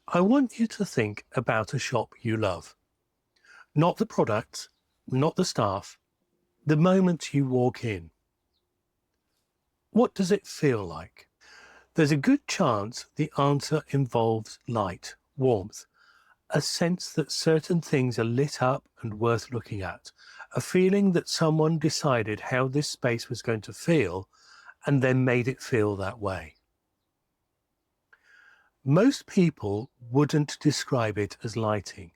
I want you to think about a shop you love. Not the products, not the staff, the moment you walk in. What does it feel like? There's a good chance the answer involves light, warmth, a sense that certain things are lit up and worth looking at, a feeling that someone decided how this space was going to feel and then made it feel that way. Most people wouldn't describe it as lighting.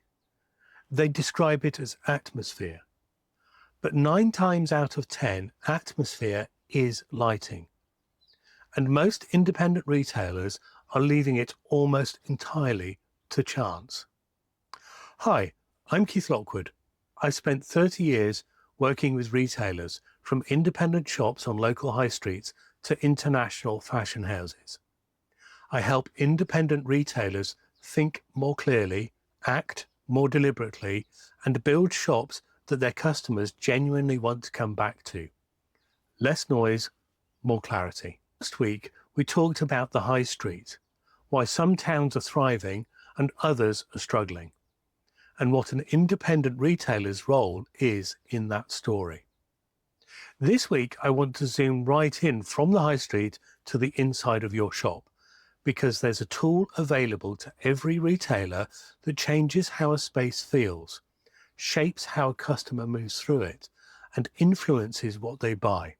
They describe it as atmosphere. But 9 times out of 10, atmosphere is lighting. And most independent retailers are leaving it almost entirely to chance. Hi, I'm Keith Lockwood. I've spent 30 years working with retailers, from independent shops on local high streets to international fashion houses. I help independent retailers think more clearly, act more deliberately, and build shops that their customers genuinely want to come back to. Less noise, more clarity. Last week, we talked about the high street, why some towns are thriving and others are struggling, and what an independent retailer's role is in that story. This week, I want to zoom right in from the high street to the inside of your shop, because there's a tool available to every retailer that changes how a space feels, shapes how a customer moves through it, and influences what they buy.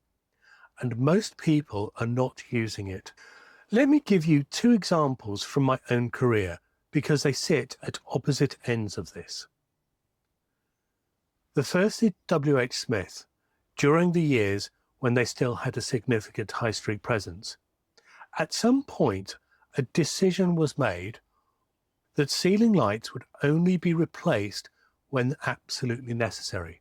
And most people are not using it. Let me give you 2 examples from my own career, because they sit at opposite ends of this. The first is WHSmith, during the years when they still had a significant high street presence. At some point, a decision was made that ceiling lights would only be replaced when absolutely necessary.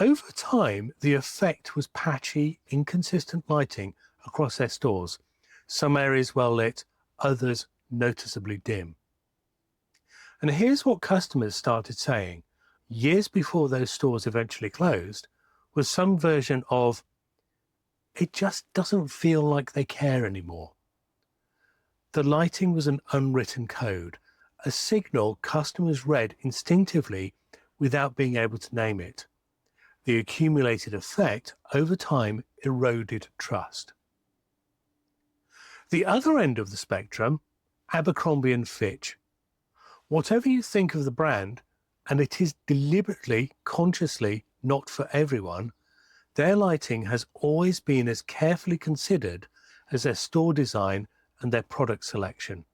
Over time, the effect was patchy, inconsistent lighting across their stores, some areas well lit, others noticeably dim. And here's what customers started saying, years before those stores eventually closed, was some version of, "It just doesn't feel like they care anymore." The lighting was an unwritten code, a signal customers read instinctively without being able to name it. The accumulated effect over time eroded trust. The other end of the spectrum, Abercrombie and Fitch. Whatever you think of the brand, and it is deliberately, consciously not for everyone, their lighting has always been as carefully considered as their store design and their product selection.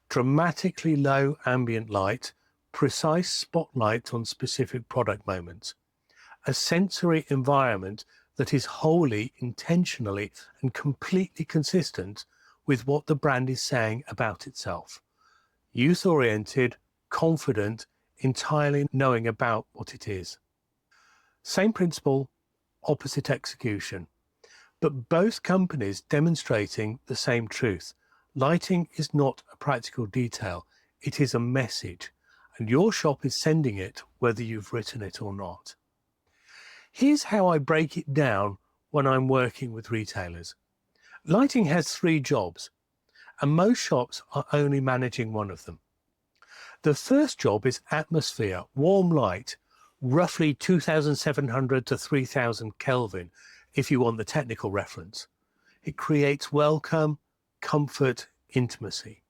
Dramatically low ambient light, precise spotlight on specific product moments, a sensory environment that is wholly, intentionally and completely consistent with what the brand is saying about itself. Youth-oriented, confident, entirely knowing about what it is. Same principle, opposite execution. But both companies demonstrating the same truth. Lighting is not a practical detail, it is a message, and your shop is sending it whether you've written it or not. Here's how I break it down when I'm working with retailers. Lighting has 3 jobs, and most shops are only managing one of them. The first job is atmosphere, warm light, roughly 2,700 to 3,000 Kelvin, if you want the technical reference. It creates welcome, comfort, intimacy.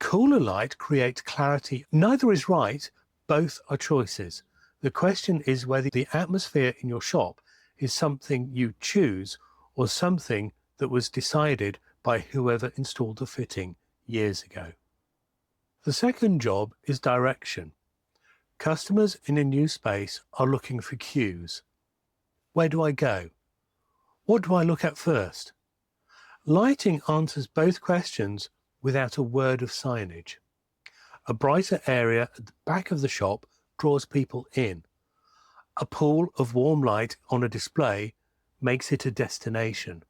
Cooler light creates clarity. Neither is right, both are choices. The question is whether the atmosphere in your shop is something you choose or something that was decided by whoever installed the fitting years ago. The second job is direction. Customers in a new space are looking for cues. Where do I go? What do I look at first? Lighting answers both questions without a word of signage. A brighter area at the back of the shop draws people in. A pool of warm light on a display makes it a destination.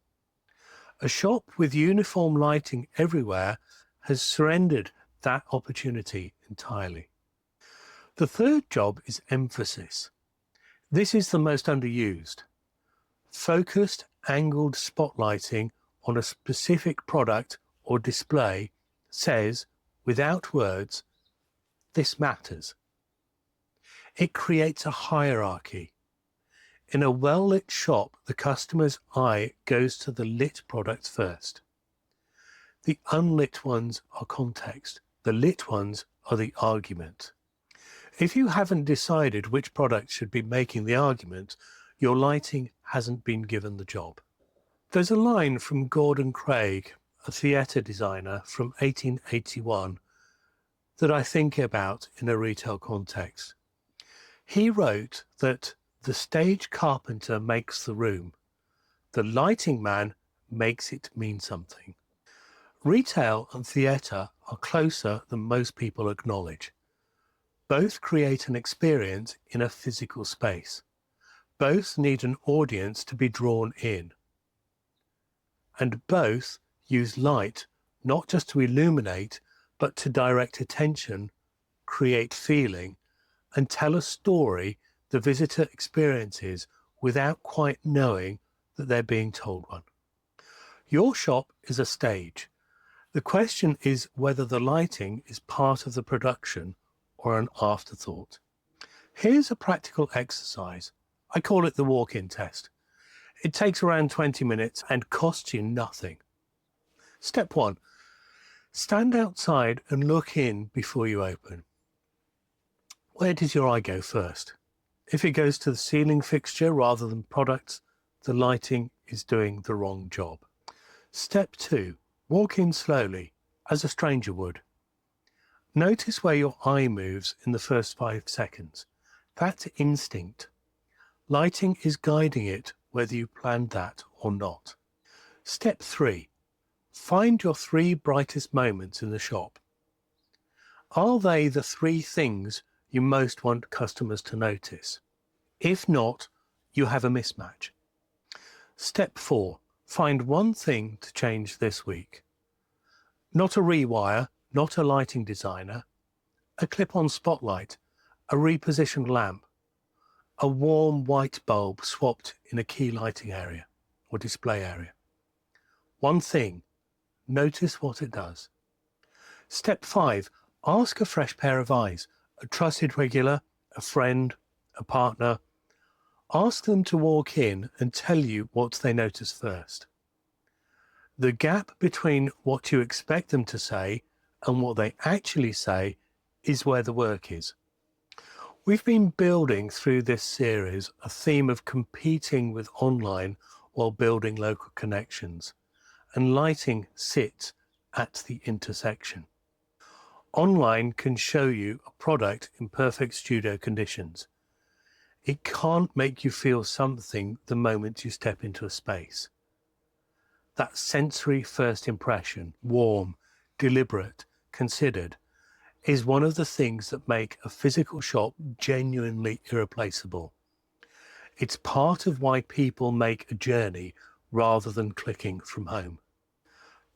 A shop with uniform lighting everywhere has surrendered that opportunity entirely. The third job is emphasis. This is the most underused. Focused, angled spotlighting on a specific product or display says, without words, this matters. It creates a hierarchy. In a well-lit shop, the customer's eye goes to the lit products first. The unlit ones are context. The lit ones are the argument. If you haven't decided which product should be making the argument, your lighting hasn't been given the job. There's a line from Gordon Craig, a theatre designer from 1881, that I think about in a retail context. He wrote that the stage carpenter makes the room, the lighting man makes it mean something. Retail and theatre are closer than most people acknowledge. Both create an experience in a physical space. Both need an audience to be drawn in. And both use light not just to illuminate, but to direct attention, create feeling, and tell a story the visitor experiences without quite knowing that they're being told one. Your shop is a stage. The question is whether the lighting is part of the production or an afterthought. Here's a practical exercise. I call it the walk-in test. It takes around 20 minutes and costs you nothing. Step 1. Stand outside and look in before you open. Where does your eye go first? If it goes to the ceiling fixture rather than products, the lighting is doing the wrong job. Step 2. Walk in slowly, as a stranger would. Notice where your eye moves in the first 5 seconds. That's instinct. Lighting is guiding it whether you planned that or not. Step 3. Find your 3 brightest moments in the shop. Are they the 3 things you most want customers to notice? If not, you have a mismatch. Step 4. Find one thing to change this week. Not a rewire, not a lighting designer, a clip-on spotlight, a repositioned lamp, a warm white bulb swapped in a key lighting area or display area. One thing, notice what it does. Step 5, ask a fresh pair of eyes, a trusted regular, a friend, a partner. Ask them to walk in and tell you what they notice first. The gap between what you expect them to say and what they actually say is where the work is. We've been building through this series a theme of competing with online while building local connections, and lighting sits at the intersection. Online can show you a product in perfect studio conditions. It can't make you feel something the moment you step into a space. That sensory first impression, warm, deliberate, considered, is one of the things that make a physical shop genuinely irreplaceable. It's part of why people make a journey rather than clicking from home.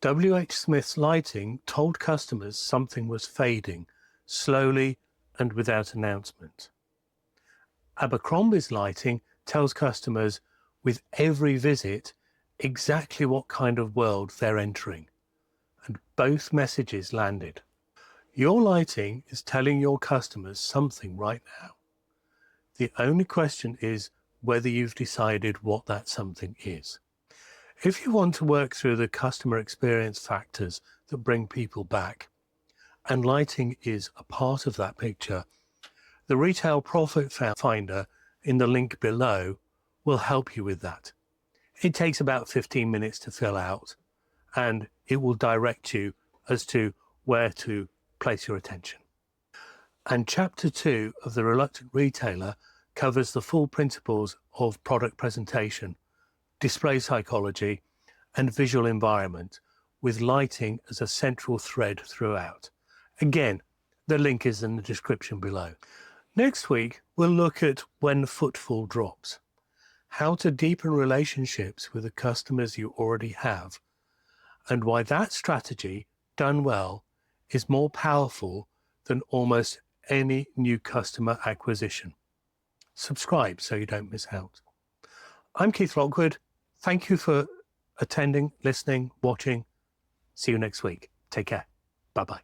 WHSmith's lighting told customers something was fading, slowly and without announcement. Abercrombie's lighting tells customers with every visit exactly what kind of world they're entering, and both messages landed. Your lighting is telling your customers something right now. The only question is whether you've decided what that something is. If you want to work through the customer experience factors that bring people back, and lighting is a part of that picture, the Retail Profit Finder in the link below will help you with that. It takes about 15 minutes to fill out, and it will direct you as to where to place your attention. And Chapter 2 of The Reluctant Retailer covers the full principles of product presentation, display psychology, and visual environment, with lighting as a central thread throughout. Again, the link is in the description below. Next week, we'll look at when footfall drops, how to deepen relationships with the customers you already have, and why that strategy, done well, is more powerful than almost any new customer acquisition. Subscribe so you don't miss out. I'm Keith Lockwood. Thank you for attending, listening, watching. See you next week. Take care. Bye-bye.